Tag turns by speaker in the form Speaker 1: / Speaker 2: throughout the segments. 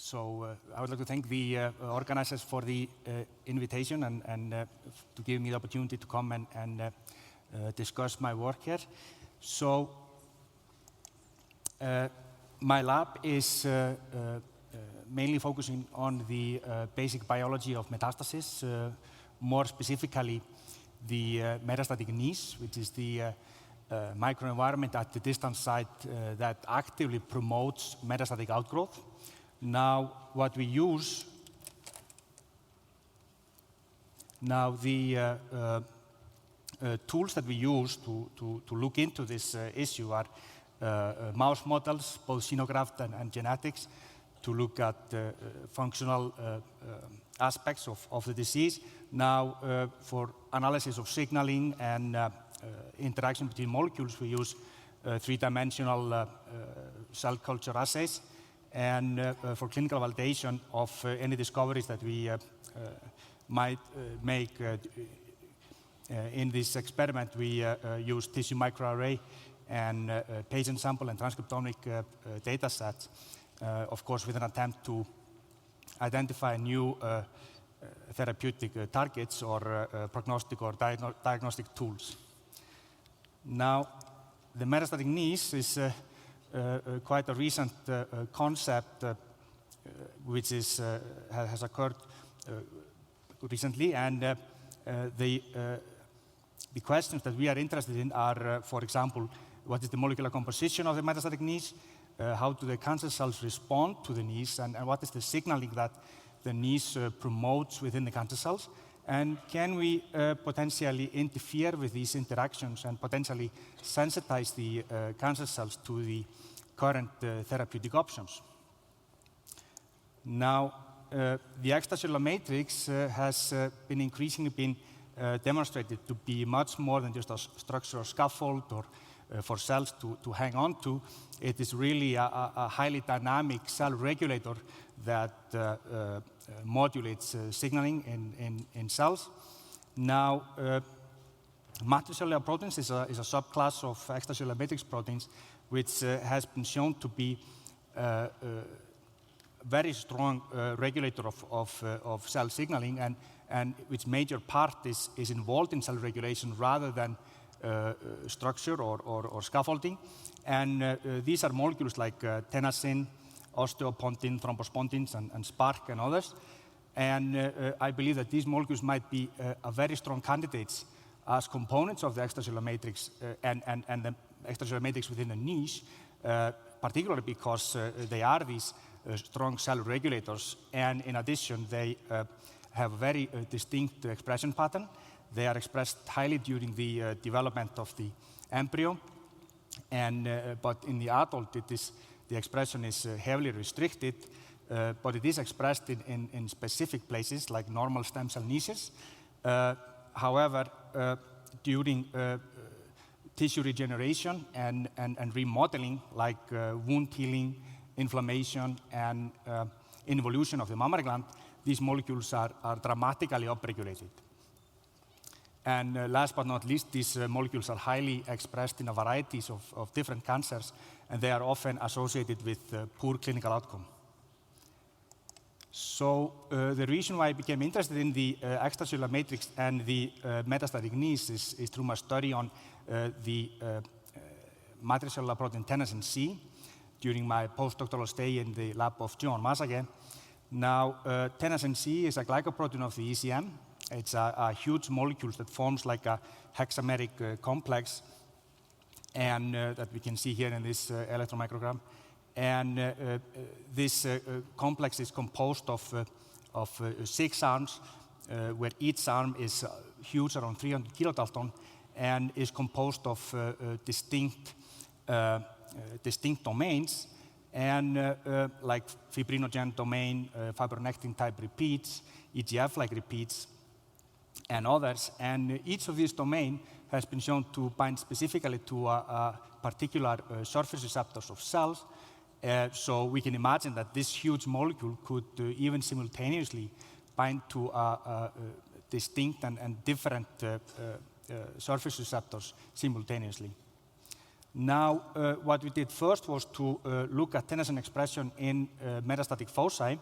Speaker 1: So I would like to thank the organizers for the invitation and to give me the opportunity to come and discuss my work here. So my lab is mainly focusing on the basic biology of metastasis, more specifically the metastatic niche, which is the microenvironment at the distant site that actively promotes metastatic outgrowth. Now, what we use, the tools that we use to look into this issue are mouse models, both xenograft and genetics, to look at functional aspects of the disease. Now, for analysis of signaling and interaction between molecules, we use three-dimensional cell culture assays. And for clinical validation of any discoveries that we might make in this experiment, we use tissue microarray and patient sample and transcriptomic data sets, of course, with an attempt to identify new therapeutic targets or prognostic or diagnostic tools. Now, the metastatic niche is quite a recent concept which has occurred recently, and the questions that we are interested in are, for example, what is the molecular composition of the metastatic niche, how do the cancer cells respond to the niche, and what is the signaling that the niche promotes within the cancer cells, and can we potentially interfere with these interactions and potentially sensitize the cancer cells to the current therapeutic options. Now, the extracellular matrix has been increasingly demonstrated to be much more than just a structural scaffold or for cells to hang on to. It is really a highly dynamic cell regulator that modulates signaling in cells. Now, matricellular proteins is a subclass of extracellular matrix proteins, which has been shown to be a very strong regulator of cell signaling, and which major part is involved in cell regulation rather than structure or scaffolding. And these are molecules like tenascin, osteopontin, thrombospondins, and spark, and others. And I believe that these molecules might be a very strong candidates as components of the extracellular matrix and the extracellular matrix within the niche, particularly because they are these strong cell regulators, and in addition, they have a very distinct expression pattern. They are expressed highly during the development of the embryo, and but in the adult, the expression is heavily restricted, but it is expressed in specific places like normal stem cell niches. However, during tissue regeneration and remodeling, like wound healing, inflammation, and involution of the mammary gland, these molecules are dramatically upregulated. And last but not least, these molecules are highly expressed in a variety of different cancers, and they are often associated with poor clinical outcome. So the reason why I became interested in the extracellular matrix and the metastatic niche is through my study on the matricellular protein Tenascin C during my postdoctoral stay in the lab of John Masage. Now, Tenascin C is a glycoprotein of the ECM. It's a huge molecule that forms like a hexameric complex, and that we can see here in this electron microgram. And this complex is composed of 6 arms, where each arm is huge, around 300 kilodalton, and is composed of distinct domains, and like fibrinogen domain, fibronectin type repeats, EGF-like repeats, and others. And each of these domains has been shown to bind specifically to a particular surface receptors of cells. So we can imagine that this huge molecule could even simultaneously bind to distinct and different surface receptors simultaneously. Now, what we did first was to look at tenascin expression in metastatic foci,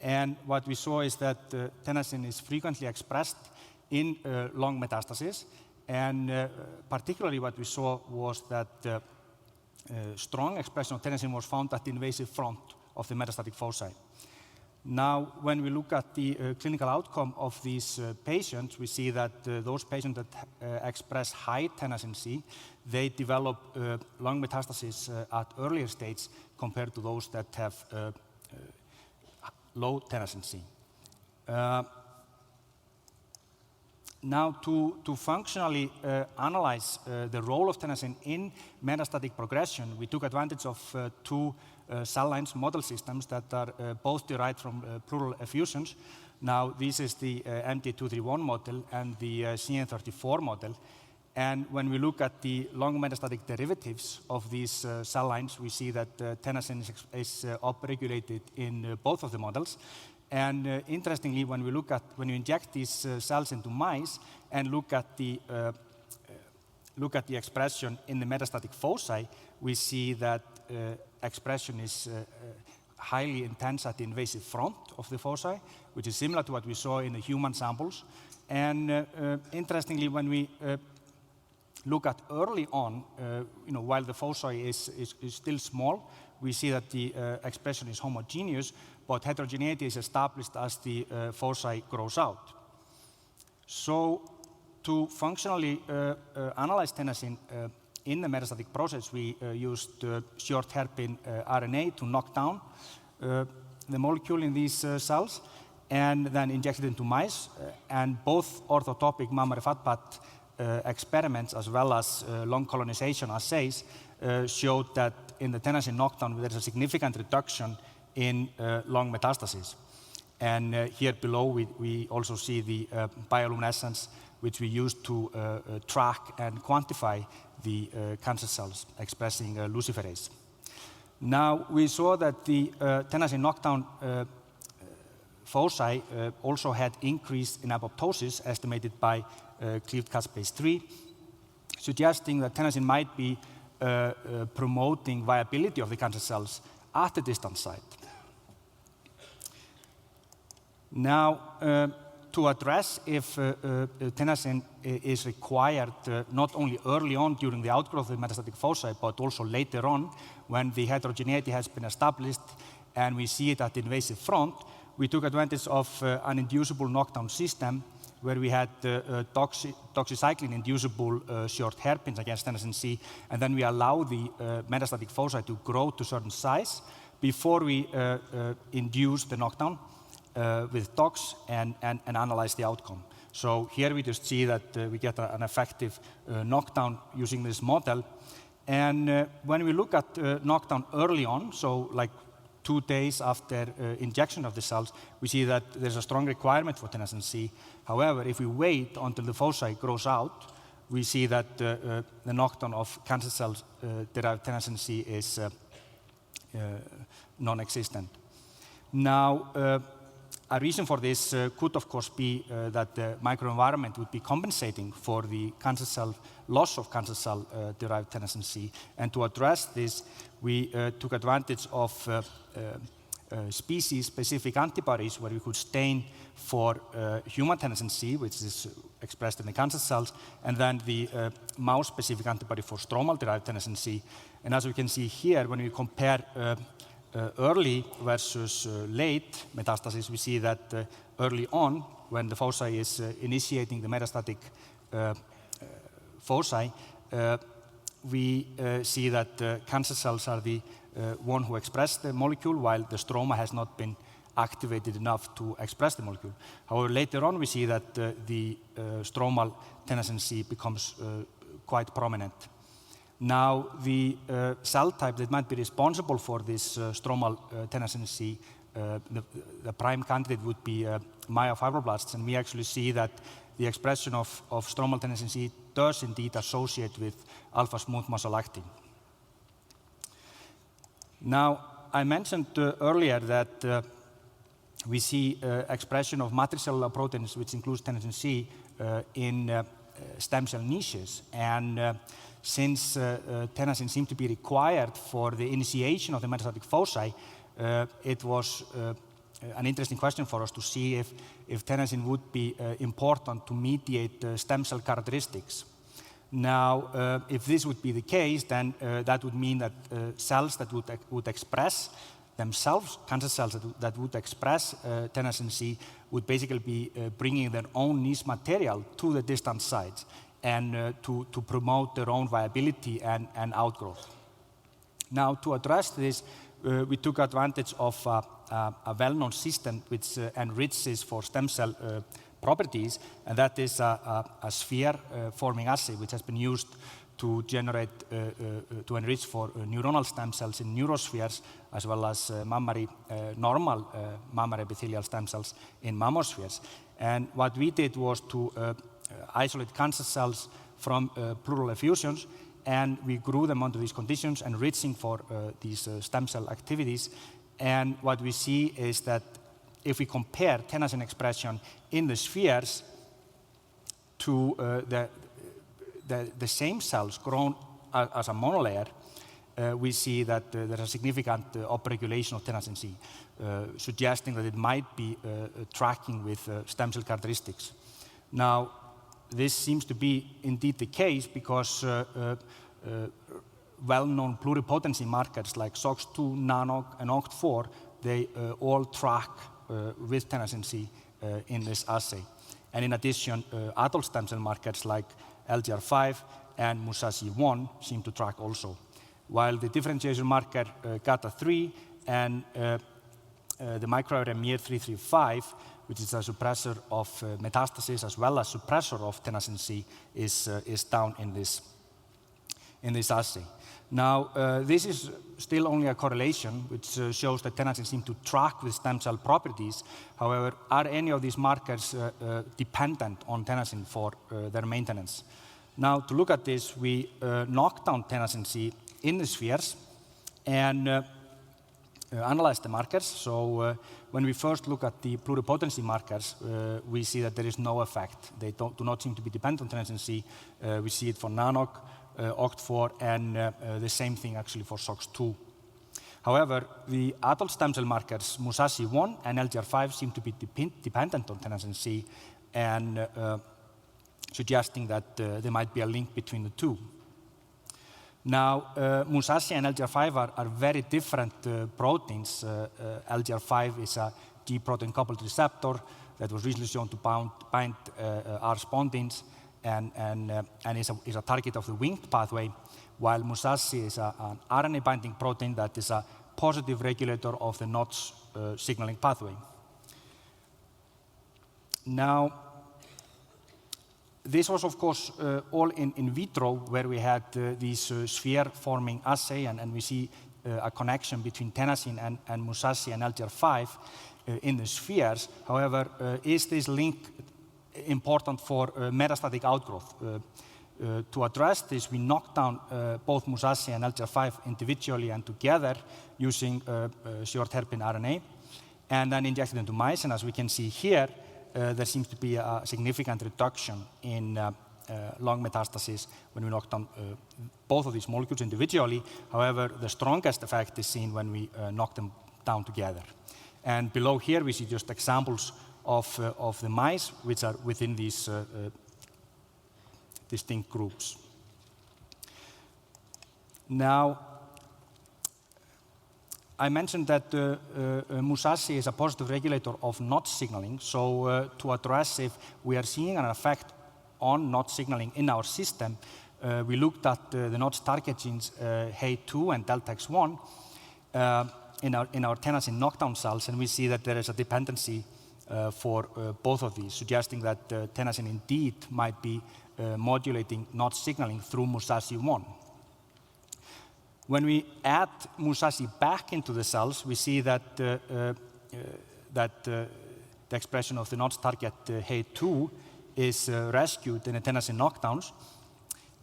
Speaker 1: and what we saw is that tenascin is frequently expressed in lung metastasis, and particularly what we saw was that strong expression of tenascin was found at the invasive front of the metastatic foci. Now, when we look at the clinical outcome of these patients, we see that those patients that express high Tenascin C, they develop lung metastasis at earlier stage compared to those that have low Tenascin C. Now, to functionally analyze the role of tenascin in metastatic progression, we took advantage of two cell lines model systems that are both derived from pleural effusions. Now, this is the MD231 model and the CN34 model. And when we look at the lung metastatic derivatives of these cell lines, we see that tenascin is upregulated in both of the models. And interestingly, when you inject these cells into mice and look at the expression in the metastatic foci, we see that expression is highly intense at the invasive front of the foci, which is similar to what we saw in the human samples. And interestingly, when we look at early on, while the foci is still small, we see that the expression is homogeneous, but heterogeneity is established as the foci grows out. So to functionally analyze tenascin in the metastatic process, we used short hairpin RNA to knock down the molecule in these cells and then injected into mice. And both orthotopic mammary fat pad experiments as well as lung colonization assays showed that in the tenascin knockdown there is a significant reduction in lung metastasis. And here below we also see the bioluminescence which we use to track and quantify the cancer cells expressing luciferase. Now, we saw that the tenascin knockdown foci also had increase in apoptosis estimated by cleaved caspase 3, suggesting that tenascin might be promoting viability of the cancer cells at the distant site. Now, to address if tenascin is required not only early on during the outgrowth of the metastatic foci, but also later on when the heterogeneity has been established and we see it at the invasive front, we took advantage of an inducible knockdown system where we had doxycycline-inducible short hairpins against Tenascin C, and then we allow the metastatic foci to grow to a certain size before we induce the knockdown with tox and analyze the outcome. So here we just see that we get an effective knockdown using this model. And when we look at knockdown early on, so like 2 days after injection of the cells, we see that there's a strong requirement for Tenascin C. However, if we wait until the foci grows out, we see that the knockdown of cancer cells derived Tenascin C is non-existent. Now, a reason for this could, of course, be that the microenvironment would be compensating for the cancer cell loss of cancer cell derived Tenascin C. And to address this, we took advantage of species-specific antibodies where we could stain for human Tenascin C, which is expressed in the cancer cells, and then the mouse-specific antibody for stromal derived Tenascin C. And as we can see here, when we compare early versus late metastasis, we see that early on, when the foci is initiating the metastatic foci, we see that cancer cells are the one who express the molecule, while the stroma has not been activated enough to express the molecule. However, later on, we see that the stromal Tenascin C becomes quite prominent. Now, the cell type that might be responsible for this stromal Tenascin C, the prime candidate would be myofibroblasts, and we actually see that the expression of stromal Tenascin C does indeed associate with alpha-smooth muscle actin. Now, I mentioned earlier that we see expression of matricellular proteins, which includes Tenascin C, in stem cell niches. And since tenascin seemed to be required for the initiation of the metastatic foci, it was an interesting question for us to see if tenascin would be important to mediate stem cell characteristics. Now, if this would be the case, then that would mean that cells that would express themselves, cancer cells that would express Tenascin C, would basically be bringing their own niche material to the distant sites and to promote their own viability and outgrowth. Now, to address this, we took advantage of a well-known system which enriches for stem cell properties, and that is a sphere-forming assay which has been used to generate, to enrich for neuronal stem cells in neurospheres, as well as normal mammary epithelial stem cells in mammospheres. And what we did was to isolate cancer cells from pleural effusions, and we grew them under these conditions, enriching for these stem cell activities. And what we see is that if we compare tenascin expression in the spheres to the same cells grown as a monolayer, we see that there's a significant upregulation of tenascin C, suggesting that it might be tracking with stem cell characteristics. Now, this seems to be indeed the case because well-known pluripotency markers like SOX2, NANOG, and OCT4, they all track with tenascin C in this assay. And in addition, adult stem cell markers like LGR5 and Musashi-1 seem to track also. While the differentiation marker GATA3 and the microarray MIR335, which is a suppressor of metastasis as well as suppressor of tenascin C, is down in this assay. Now, this is still only a correlation, which shows that tenascin seems to track with stem cell properties. However, are any of these markers dependent on tenascin for their maintenance? Now, to look at this, we knocked down tenascin C in the spheres and analyze the markers. So when we first look at the pluripotency markers, we see that there is no effect. They do not seem to be dependent on tenascin C. We see it for NANOG, OCT4, and the same thing actually for SOX2. However, the adult stem cell markers, Musashi-1 and LGR5, seem to be dependent on tenascin C, and suggesting that there might be a link between the two. Now, Musashi and LGR5 are very different proteins. LGR5 is a G protein coupled receptor that was recently shown to bind R-spondins and is a target of the winged pathway, while Musashi is an RNA binding protein that is a positive regulator of the Notch signaling pathway. Now, this was, of course, all in vitro, where we had these sphere-forming assay, and we see a connection between tenascin and Musashi and LGR5 in the spheres. However, is this link important for metastatic outgrowth? To address this, we knocked down both Musashi and LGR5 individually and together using short hairpin RNA, and then injected into mice. And as we can see here, there seems to be a significant reduction in lung metastasis when we knock down both of these molecules individually. However, the strongest effect is seen when we knock them down together. And below here, we see just examples of the mice which are within these distinct groups. Now, I mentioned that Musashi is a positive regulator of Notch signaling. So to address if we are seeing an effect on Notch signaling in our system, we looked at the Notch target genes HEY2 and deltaX1 in our tenascin knockdown cells, and we see that there is a dependency for both of these, suggesting that tenascin indeed might be modulating Notch signaling through Musashi-1. When we add Musashi back into the cells, we see that the expression of the Notch target HEY2 is rescued in the tenascin knockdowns.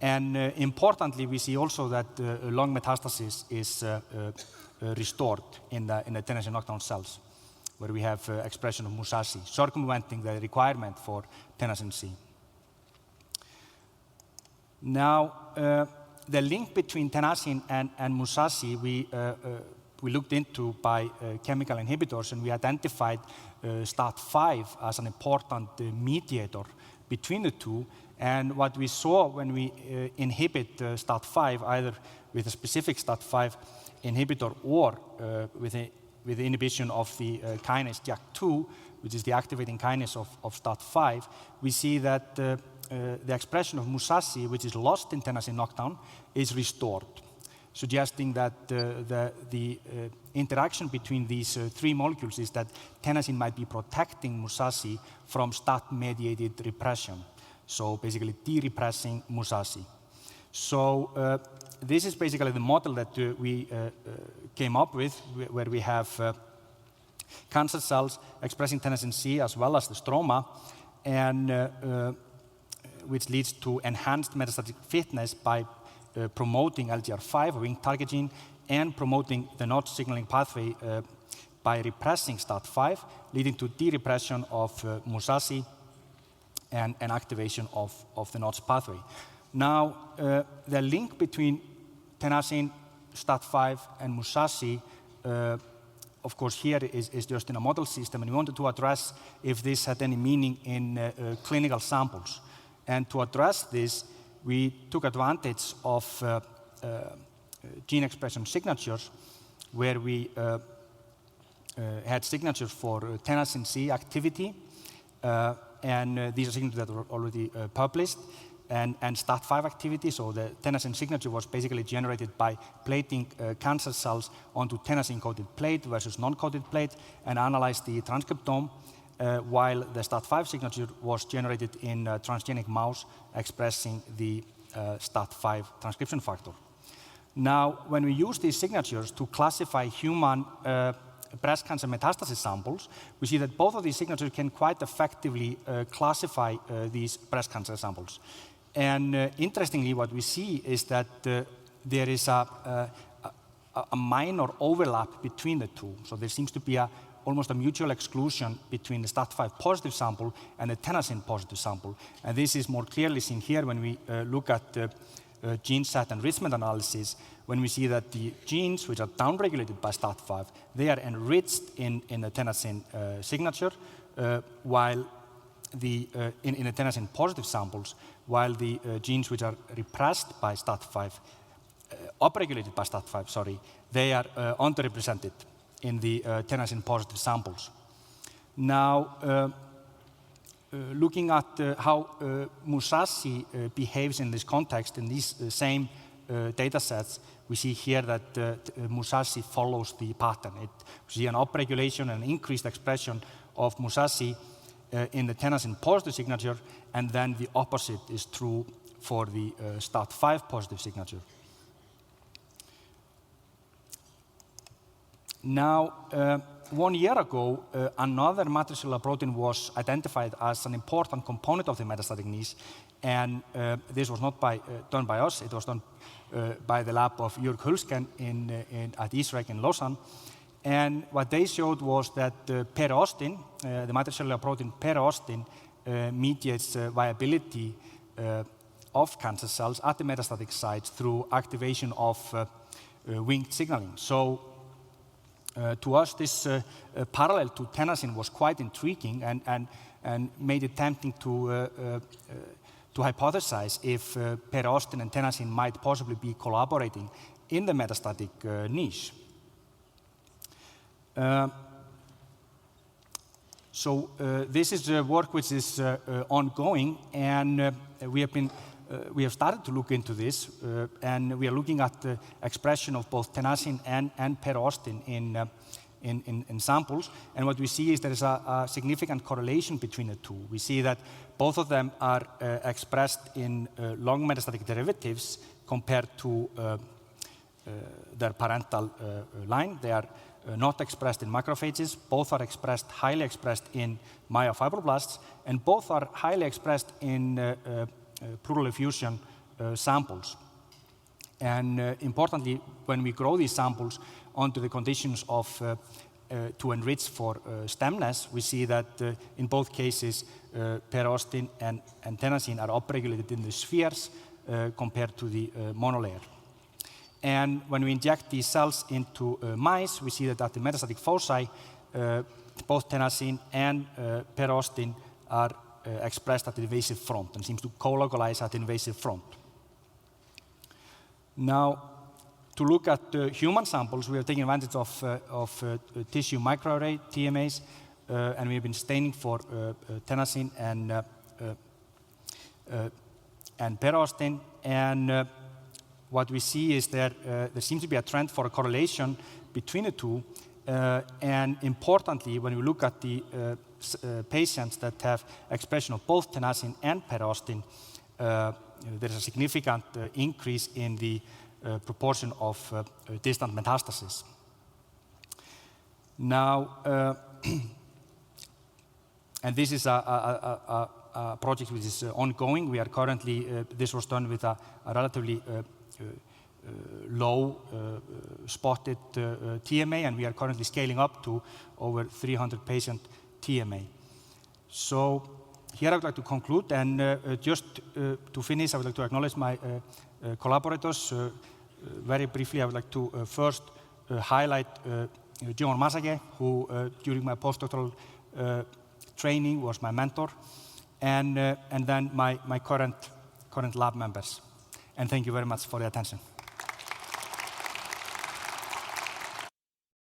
Speaker 1: And importantly, we see also that lung metastasis is restored in the tenascin knockdown cells, where we have expression of Musashi, circumventing the requirement for tenascin C. Now, the link between tenascin and Musashi we looked into by chemical inhibitors, and we identified STAT5 as an important mediator between the two. And what we saw when we inhibit STAT5, either with a specific STAT5 inhibitor or with the inhibition of the kinase JAK2, which is the activating kinase of STAT5, we see that the expression of Musashi, which is lost in tenascin knockdown, is restored, suggesting that the interaction between these three molecules is that tenascin might be protecting Musashi from STAT-mediated repression. So basically de-repressing Musashi. So this is basically the model that we came up with, where we have cancer cells expressing Tenascin C as well as the stroma, and which leads to enhanced metastatic fitness by promoting LGR5, a wing target gene, and promoting the Notch signaling pathway by repressing STAT5, leading to de-repression of Musashi and activation of the Notch pathway. Now, the link between tenascin, STAT5, and Musashi, of course, here is just in a model system, and we wanted to address if this had any meaning in clinical samples. And to address this, we took advantage of gene expression signatures, where we had signatures for Tenascin C activity, and these are signatures that were already published, and STAT5 activity. So the tenascin signature was basically generated by plating cancer cells onto tenascin-coated plate versus non-coated plate, and analyzed the transcriptome, while the STAT5 signature was generated in a transgenic mouse expressing the STAT5 transcription factor. Now, when we use these signatures to classify human breast cancer metastasis samples, we see that both of these signatures can quite effectively classify these breast cancer samples. And interestingly, what we see is that there is a minor overlap between the two. So there seems to be almost a mutual exclusion between the STAT5 positive sample and the tenascin positive sample. And this is more clearly seen here when we look at gene set enrichment analysis, when we see that the genes which are downregulated by STAT5, they are enriched in the tenascin signature, while in the tenascin positive samples, while the genes which are repressed by STAT5, upregulated by STAT5, sorry, they are underrepresented in the tenascin positive samples. Now, looking at how Musashi behaves in this context, in these same data sets, we see here that Musashi follows the pattern. We see an upregulation and increased expression of Musashi in the tenascin positive signature, and then the opposite is true for the STAT5 positive signature. Now, 1 year ago, another matricellular protein was identified as an important component of the metastatic niche, and this was not done by us. It was done by the lab of Jörg Hulsken at ISREC in Lausanne. And what they showed was that Periostin, the matricellular protein Periostin, mediates viability of cancer cells at the metastatic sites through activation of winged signaling. So to us, this parallel to tenascin was quite intriguing and made it tempting to hypothesize if Periostin and tenascin might possibly be collaborating in the metastatic niche. So this is work which is ongoing, and we have started to look into this, and we are looking at the expression of both tenascin and Periostin in samples. And what we see is there is a significant correlation between the two. We see that both of them are expressed in long metastatic derivatives compared to their parental line. They are not expressed in macrophages. Both are highly expressed in myofibroblasts, and both are highly expressed in pleural effusion samples. And importantly, when we grow these samples onto the conditions of to enrich for stemness, we see that in both cases, Periostin and tenascin are upregulated in the spheres compared to the monolayer. And when we inject these cells into mice, we see that at the metastatic foci, both tenascin and periostin are expressed at the invasive front and seems to co-localize at the invasive front. Now, to look at human samples, we are taking advantage of tissue microarray TMAs, and we have been staining for tenascin and periostin. And what we see is that there seems to be a trend for a correlation between the two. And importantly, when we look at the patients that have expression of both tenascin and periostin, there is a significant increase in the proportion of distant metastasis. Now, and this is a project which is ongoing. We are currently, this was done with a relatively low spotted TMA, and we are currently scaling up to over 300 patient TMA. So here I would like to conclude, and just to finish, I would like to acknowledge my collaborators. Very briefly, I would like to first highlight John Masage, who during my postdoctoral training was my mentor, and then my current lab members. And thank you very much for the attention.